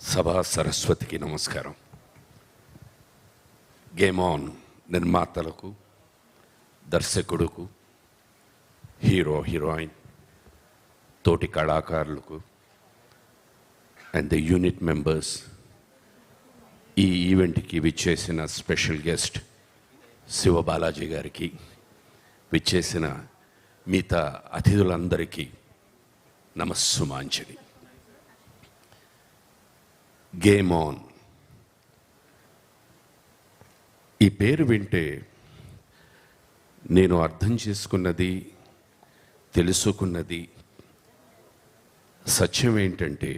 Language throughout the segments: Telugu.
సభా సరస్వతికి నమస్కారం. గేమ్ ఆన్ నిర్మాతలకు, దర్శకుడుకు, హీరో హీరోయిన్, తోటి కళాకారులకు అండ్ ద యూనిట్ మెంబర్స్, ఈ ఈవెంట్కి విచ్చేసిన స్పెషల్ గెస్ట్ శివబాలాజీ గారికి, విచ్చేసిన మిగతా అతిథులందరికీ నమస్సుమాంజలి. గేమ్ ఆన్, ఈ పేరు వింటే నేను అర్థం చేసుకున్నది, తెలుసుకున్నది సత్యం ఏంటంటే,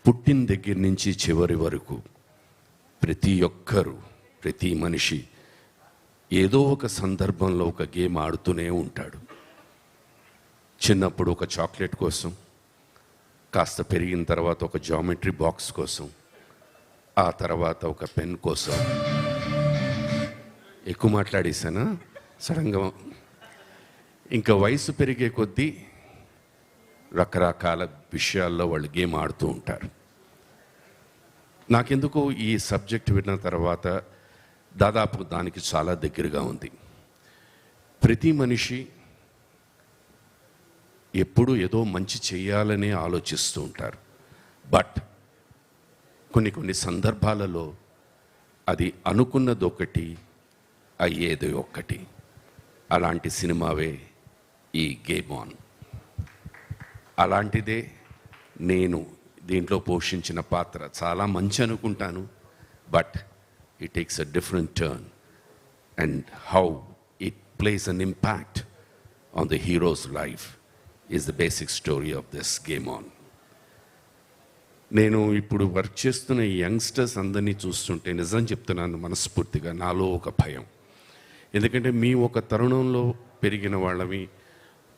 పుట్టిన దగ్గర నుంచి చివరి వరకు ప్రతి ఒక్కరూ, ప్రతి మనిషి ఏదో ఒక సందర్భంలో ఒక గేమ్ ఆడుతూనే ఉంటాడు. చిన్నప్పుడు ఒక చాక్లెట్ కోసం, కాస్త పెరిగిన తర్వాత ఒక జామెట్రీ బాక్స్ కోసం, ఆ తర్వాత ఒక పెన్ కోసం. ఎక్కువ మాట్లాడేశానా సడన్గా? ఇంకా వయసు పెరిగే కొద్దీ రకరకాల విషయాల్లో వాళ్ళు గేమ్ ఆడుతూ ఉంటారు. నాకెందుకో ఈ సబ్జెక్ట్ విన్న తర్వాత దాదాపు దానికి చాలా దగ్గరగా ఉంది. ప్రతి మనిషి ఎప్పుడు ఏదో మంచి చేయాలనే ఆలోచిస్తూ ఉంటారు. బట్ కొన్ని సందర్భాలలో అది అనుకున్నది ఒకటి, అయ్యేది ఒక్కటి. అలాంటి సినిమావే ఈ గేమ్ ఆన్. అలాంటిదే నేను దీంట్లో పోషించిన పాత్ర. చాలా మంచి అనుకుంటాను, but it takes a different turn and how it place an impact on the heroes life is the basic story of this game on. నేను ఇప్పుడు వర్క్ చేస్తున్న ఈ యంగ్స్టర్స్ అందరినీ చూస్తుంటే నిజం చెప్తున్నాను, మనస్ఫూర్తిగా నాలో ఒక భయం. ఎందుకంటే మీ ఒక తరుణంలో పెరిగిన వాళ్ళమి,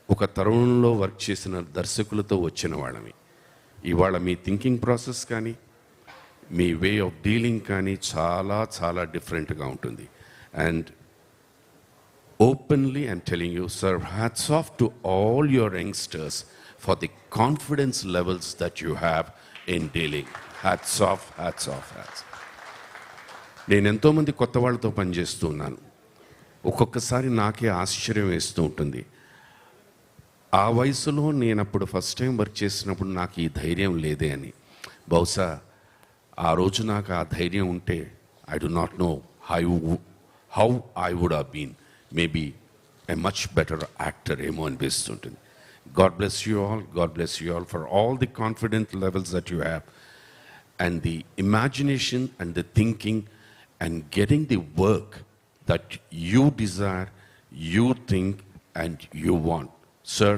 ఒక తరుణంలో వర్క్ చేసిన దర్శకులతో వచ్చిన వాళ్ళమి. ఇవాళ మీ థింకింగ్ ప్రాసెస్ కానీ, మీ వే ఆఫ్ డీలింగ్ కానీ చాలా చాలా డిఫరెంట్గా ఉంటుంది. And openly I'm telling you, sir, hats off to all your youngsters for the confidence levels that you have in dealing. Hats off, hats off, hats. నేను ఎంతోమంది కొత్త వాళ్ళతో పనిచేస్తూ ఉన్నాను. ఒక్కొక్కసారి నాకే ఆశ్చర్యం వేస్తూ ఉంటుంది. ఆ వయసులో నేను అప్పుడు ఫస్ట్ టైం వర్క్ చేసినప్పుడు నాకు ఈ ధైర్యం లేదే అని. బహుశా ఆ రోజు నాకు ఆ ధైర్యం ఉంటే I do not know how I would have been. Maybe a much better actor emo అనిపిస్తుంటుంది. God bless you all. God bless you all for all the confident levels that you have and the imagination and the thinking and getting the work that you desire, you think and you want. Sir,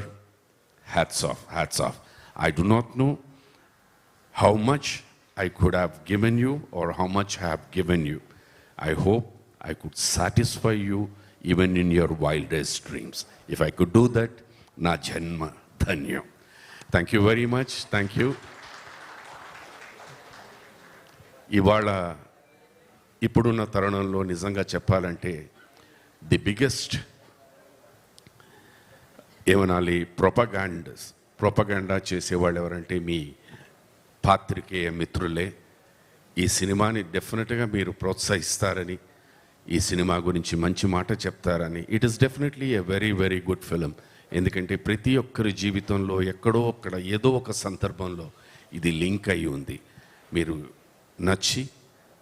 hats off, hats off. I do not know how much I could have given you or how much I have given you. I hope I could satisfy you even in your wildest dreams. If I could do that, na janma dhanyam. Thank you very much. Thank you. ఇవాళ ఇప్పుడున్న తరుణంలో నిజంగా చెప్పాలంటే ది బిగ్గెస్ట్ ఏమనాలి, ప్రొపగాండా చేసేవాళ్ళు ఎవరంటే మీ పాత్రికేయ మిత్రులే. ఈ సినిమాని డెఫినెట్గా మీరు ప్రోత్సహిస్తారని, ఈ సినిమా గురించి మంచి మాట చెప్తారని. It is definitely a very very good film. ఎందుకంటే ప్రతి ఒక్కరి జీవితంలో ఎక్కడో అక్కడ ఏదో ఒక సందర్భంలో ఇది లింక్ అయి ఉంది. మీరు నచ్చి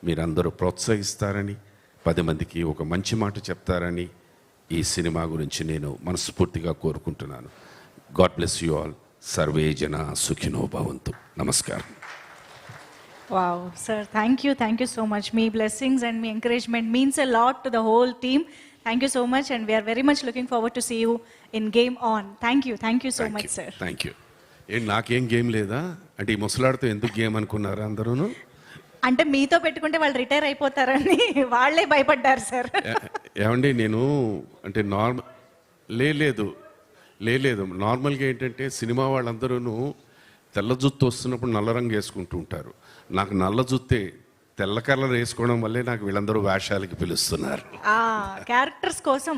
మీరందరూ ప్రోత్సహిస్తారని, 10 మందికి ఒక మంచి మాట చెప్తారని ఈ సినిమా గురించి నేను మనస్ఫూర్తిగా కోరుకుంటున్నాను. God bless you all. Survey జన సుఖినో భవంతు. నమస్కారం. Wow, sir, thank you so much. Me blessings and me encouragement means a lot to the whole team. Thank you so much and we are very much looking forward to see you in Game On. Thank you so much, sir. Thank you. నాకేం గేమ్ లేదా అంటే ఈ ముసలాడితో ఎందుకు గేమ్ అనుకున్నారా అందరూను? అంటే మీతో పెట్టుకుంటే వాళ్ళు రిటైర్ అయిపోతారని వాళ్ళే భయపడ్డారు సార్. ఏమండి, నేను అంటే లేదు నార్మల్గా ఏంటంటే సినిమా వాళ్ళందరూ తెల్ల జుత్తు వస్తున్నప్పుడు నల్ల రంగు వేసుకుంటూ ఉంటారు. నాకు నల్ల జుత్తే తెల్ల కలర్ వేసుకోవడం వల్లే నాకు వీళ్ళందరూ వేషాలకి పిలుస్తున్నారు. క్యారెక్టర్స్ కోసం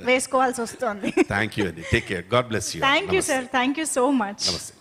వేసుకోవాల్సి వస్తుంది. థ్యాంక్ యూ అండి. Take care. God bless you. Thank you sir. Thank you so much. నమస్తే.